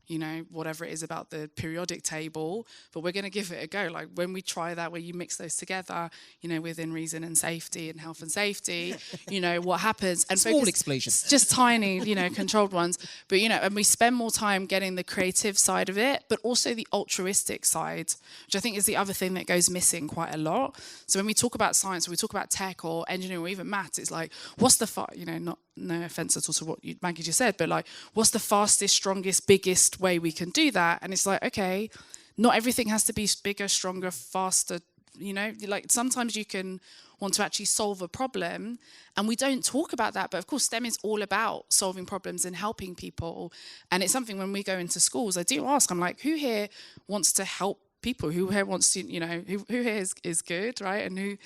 you know, whatever it is about the periodic table, but we're going to give it a go. Like when we try that, where you mix those together, you know, within reason and safety and health and safety, you know, what happens? And
small explosions.
Just tiny, you know, controlled ones. But, you know, and we spend more time getting the creative side of it, but also the altruistic side, which I think is the other thing that goes missing quite a lot. So when we talk about science, or we talk about tech or engineering or even maths, it's like, what's the, you know, no offense at all to what Maggie just said, but like, what's the fastest, strongest, biggest way we can do that? And it's like, okay, not everything has to be bigger, stronger, faster, you know, like sometimes you can want to actually solve a problem, and we don't talk about that. But of course, STEM is all about solving problems and helping people. And it's something when we go into schools, I do ask, I'm like, who here wants to help people? Who here wants to, you know, who here is good, right? And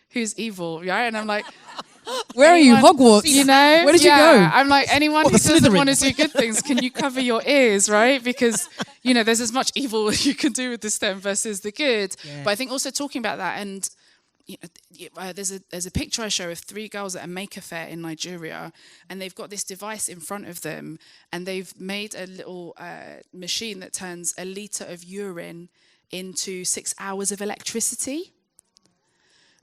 who's evil, right? And I'm like,
where are you, Hogwarts?
You know,
where did you go?
I'm like, anyone who doesn't want to do good things, can you cover your ears, right? Because, you know, there's as much evil as you can do with the STEM versus the good. Yeah. But I think also talking about that, and you know, there's a picture I show of 3 girls at a maker fair in Nigeria, and they've got this device in front of them, and they've made a little machine that turns a litre of urine into 6 hours of electricity.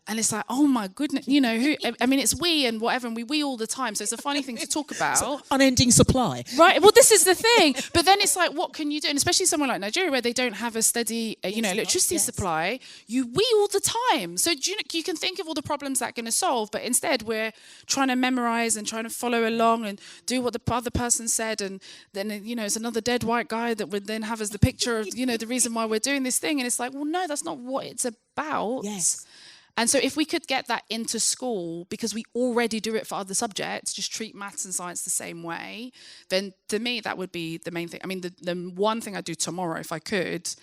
And it's like, oh my goodness, you know, I mean, it's we and whatever, and we all the time. So it's a funny thing to talk about.
So unending supply.
Right, well, this is the thing. But then it's like, what can you do? And especially somewhere like Nigeria, where they don't have a steady, you know, electricity supply, we all the time. So you can think of all the problems that's going to solve, but instead we're trying to memorize and trying to follow along and do what the other person said. And then, you know, it's another dead white guy that would then have as the picture of, you know, the reason why we're doing this thing. And it's like, well, no, that's not what it's about.
Yes.
And so if we could get that into school, because we already do it for other subjects, just treat maths and science the same way, then to me, that would be the main thing. I mean, the one thing I'd do tomorrow, if I could,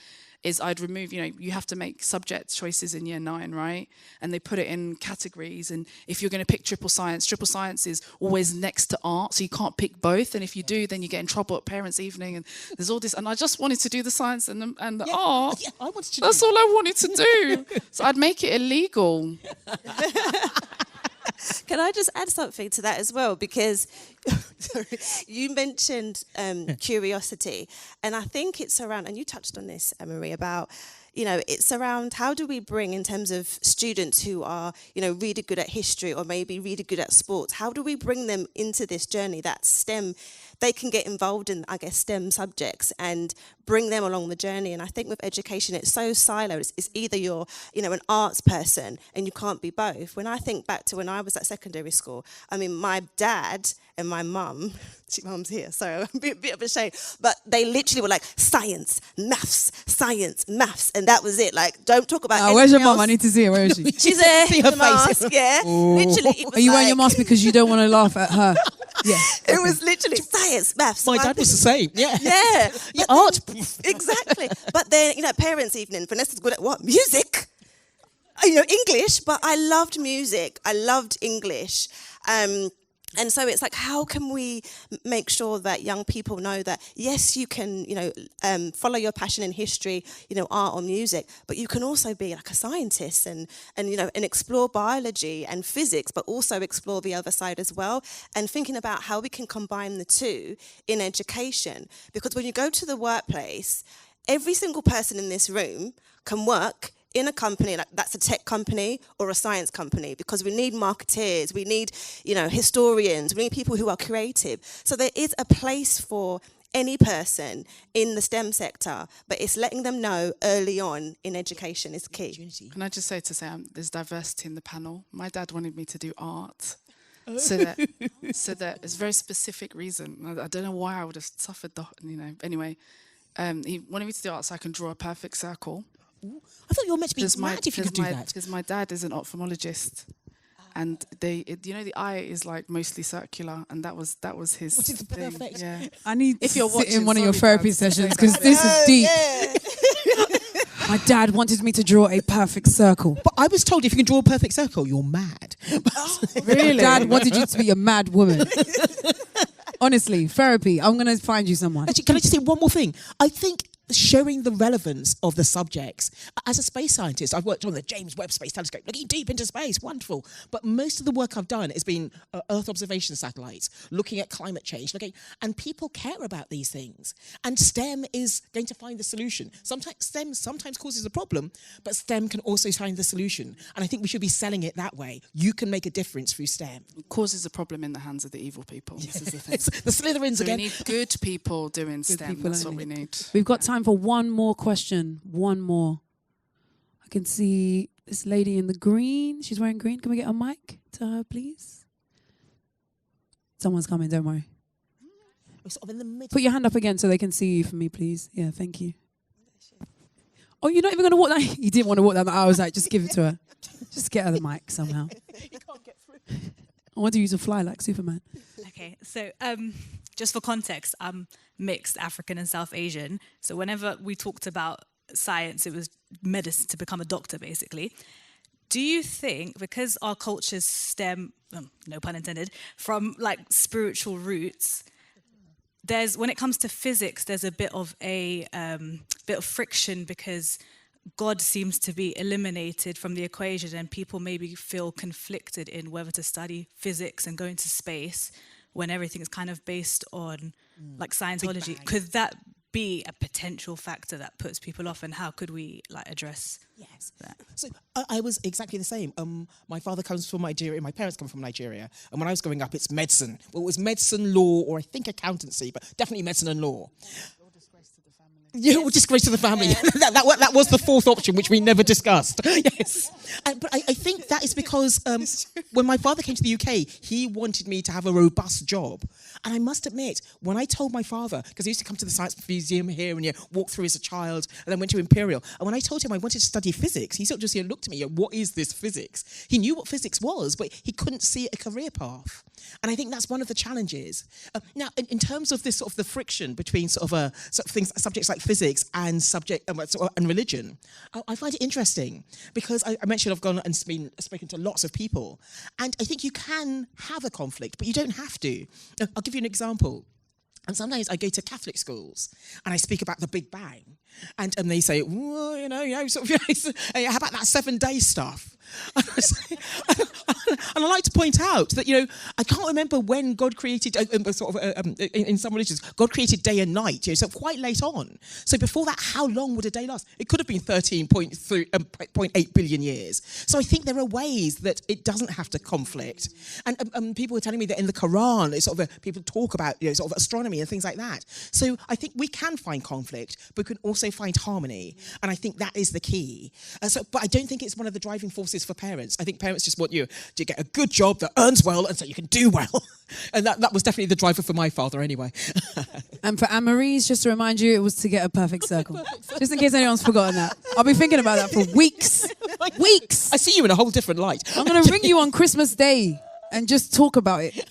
is I'd remove, you know, you have to make subject choices in year 9, right? And they put it in categories. And if you're going to pick triple science is always next to art. So you can't pick both. And if you do, then you get in trouble at parents' evening. And there's all this. And I just wanted to do the science and the art.
Yeah, I wanted to
That's all I wanted to do. So I'd make it illegal.
Can I just add something to that as well? Because you mentioned curiosity, and I think it's around, and you touched on this, Anne-Marie, about, you know, it's around how do we bring, in terms of students who are, you know, really good at history or maybe really good at sports, how do we bring them into this journey that STEM, they can get involved in, I guess, STEM subjects and bring them along the journey. And I think with education, it's so siloed. It's either you're, you know, an arts person and you can't be both. When I think back to when I was at secondary school, I mean, my dad and my mum, mum's here, so a bit of a shame, but they literally were like, science, maths, and that was it. Like, don't talk about
where's your
else.
mum? I need to see her. Where is she?
She's there,
See her
the mask,
face.
yeah. Literally, it was
Are you wearing your mask because you don't want to laugh at her? Yeah.
It was literally science, maths.
My dad was the same. Yeah.
Yeah.
Yeah, art.
Exactly. But then, you know, parents' evening, Vanessa's good at what? Music. You know, English, but I loved music. I loved English. And so it's like, how can we make sure that young people know that, yes, you can, you know, follow your passion in history, you know, art or music, but you can also be like a scientist and you know, and explore biology and physics, but also explore the other side as well. And thinking about how we can combine the two in education. Because when you go to the workplace, every single person in this room can work in a company, like that's a tech company or a science company, because we need marketeers, we need, you know, historians, we need people who are creative. So there is a place for any person in the STEM sector, but it's letting them know early on in education is key.
Can I just say to Sam, there's diversity in the panel. My dad wanted me to do art. So that it's a very specific reason. I don't know why I would have suffered the, you know, anyway. He wanted me to do art so I can draw a perfect circle.
I thought you were meant to be mad if you could do that.
Because my dad is an ophthalmologist, and you know, the eye is like mostly circular, and that was his
What is the
thing.
perfect?
Yeah.
I need
If
to
you're
sit in
watching,
one of your
sorry,
therapy
Dad.
sessions because this is deep. My dad wanted me to draw a perfect circle.
But I was told if you can draw a perfect circle, you're mad.
Really?
Dad wanted you to be a mad woman. Honestly, therapy. I'm going to find you someone.
Actually, can I just say one more thing? I think showing the relevance of the subjects. As a space scientist, I've worked on the James Webb Space Telescope, looking deep into space, wonderful. But most of the work I've done has been Earth observation satellites, looking at climate change, and people care about these things. And STEM is going to find the solution. Sometimes STEM causes a problem, but STEM can also find the solution. And I think we should be selling it that way. You can make a difference through STEM.
It causes a problem in the hands of the evil people. This is the thing.
The Slytherins
so
again.
We need good people doing STEM. That's what we need.
We've got time for one more question. One more. I can see this lady in the green. She's wearing green. Can we get a mic to her, please? Someone's coming, don't worry.
We're sort of in the middle.
Put your hand up again so they can see you for me, please. Yeah, thank you. Oh, you're not even going to walk that? You didn't want to walk down the aisle. I was like, just give it to her. Just get her the mic somehow.
You can't get through.
I want to use a fly like Superman.
Okay, so just for context, I'm mixed African and South Asian. So whenever we talked about science, it was medicine to become a doctor, basically. Do you think, because our cultures stem, no pun intended, from like spiritual roots, when it comes to physics, there's a bit of friction because God seems to be eliminated from the equation and people maybe feel conflicted in whether to study physics and go into space when everything is kind of based on like Scientology. Could that be a potential factor that puts people off, and how could we like address that?
So I was exactly the same. My father comes from Nigeria, my parents come from Nigeria, and when I was growing up, it's medicine. Well, it was medicine, law, or I think accountancy, but definitely medicine and law. Yeah, or disgrace to the family. Yeah. that was the fourth option, which we never discussed. Yes. But I think that is because when my father came to the UK, he wanted me to have a robust job. And I must admit, when I told my father, because he used to come to the Science Museum here and walk through as a child, and then went to Imperial, and when I told him I wanted to study physics, he sort of just looked at me, what is this physics? He knew what physics was, but he couldn't see a career path. And I think that's one of the challenges. Now, in terms of this sort of the friction between sort of things, subjects like physics and and religion, I find it interesting because I mentioned I've gone and spoken to lots of people, and I think you can have a conflict, but you don't have to. I'll give you an example. And sometimes I go to Catholic schools and I speak about the Big Bang, and they say, well, how about that 7-day stuff? And I like to point out that, I can't remember when God created, in some religions, God created day and night, so quite late on. So before that, how long would a day last? It could have been 13.8 billion years. So I think there are ways that it doesn't have to conflict. And people were telling me that in the Quran, people talk about astronomy and things like that. So I think we can find conflict, but we can also find harmony. And I think that is the key. But I don't think it's one of the driving forces for parents. I think parents just want you to get a good job that earns well and so you can do well. And that was definitely the driver for my father anyway.
And for Anne-Marie's, just to remind you, it was to get a perfect circle. Just in case anyone's forgotten that. I'll be thinking about that for weeks. Weeks.
I see you in a whole different light.
I'm going to ring you on Christmas Day and just talk about it.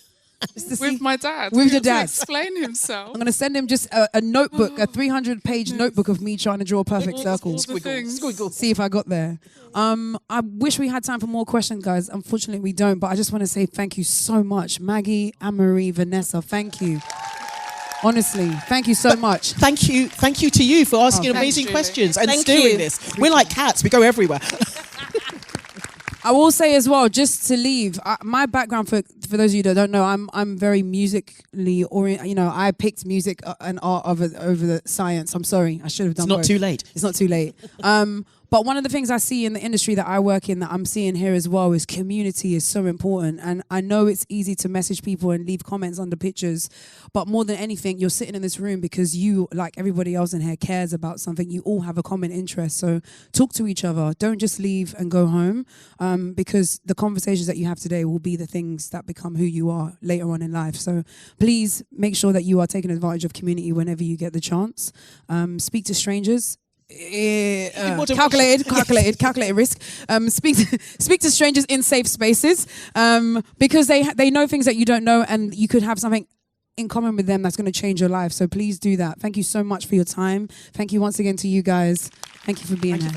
With my dad.
With your dad.
To explain himself.
I'm going to send him just a notebook, a 300-page notebook of me trying to draw a perfect circle.
Squiggle.
See if I got there. I wish we had time for more questions, guys. Unfortunately, we don't. But I just want to say thank you so much. Maggie, Anne-Marie, Vanessa, thank you. Honestly, thank you so much.
Thank you to you for asking amazing questions and doing this. We're like cats. We go everywhere.
I will say as well, just to leave, my background, for those of you that don't know, I'm very musically oriented. I picked music and art over the science. I'm sorry, I should have done both.
It's not too late.
It's not too late. But one of the things I see in the industry that I work in that I'm seeing here as well is community is so important. And I know it's easy to message people and leave comments under pictures, but more than anything, you're sitting in this room because you, like everybody else in here, cares about something. You all have a common interest. So talk to each other. Don't just leave and go home, because the conversations that you have today will be the things that become who you are later on in life. So please make sure that you are taking advantage of community whenever you get the chance. Speak to strangers. Calculated risk. Speak to strangers in safe spaces, because they know things that you don't know, and you could have something in common with them that's going to change your life. So please do that. Thank you so much for your time. Thank you once again to you guys. Thank you for being here.